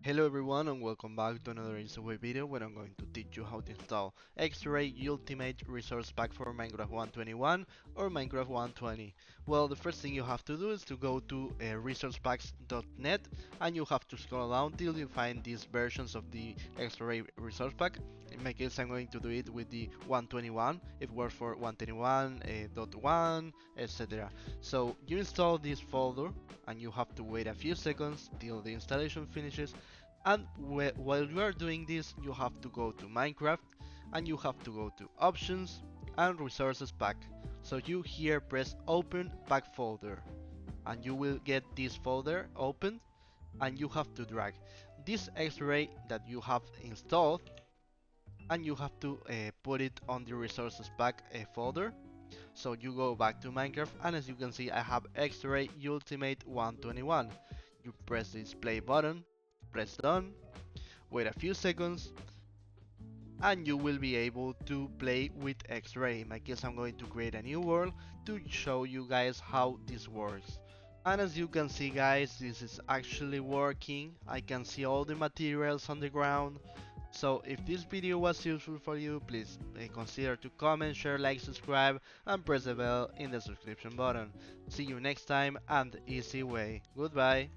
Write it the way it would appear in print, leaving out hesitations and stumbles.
Hello everyone and welcome back to another XRay video where I'm going to teach you how to install XRay Ultimate Resource Pack for Minecraft 121 or Minecraft 120. Well, the first thing you have to do is to go to resourcepacks.net and you have to scroll down till you find these versions of the XRay Resource Pack. In my case, I'm going to do it with the 121. It works for 121.1, etc. So you install this folder and you have to wait a few seconds till the installation finishes, and while you are doing this, you have to go to Minecraft and you have to go to Options and Resources Pack. So you here press Open Pack Folder and you will get this folder open, and you have to drag this X-ray that you have installed and you have to put it on the Resources Pack folder. So you go back to Minecraft and as you can see I have X-Ray Ultimate 121. You press this play button, press done, wait a few seconds, and you will be able to play with X-Ray. In my case, I'm going to create a new world to show you guys how this works. And as you can see guys, this is actually working. I can see all the materials on the ground. So if this video was useful for you, please consider to comment, share, like, subscribe, and press the bell in the subscription button. See you next time and the easy way. Goodbye.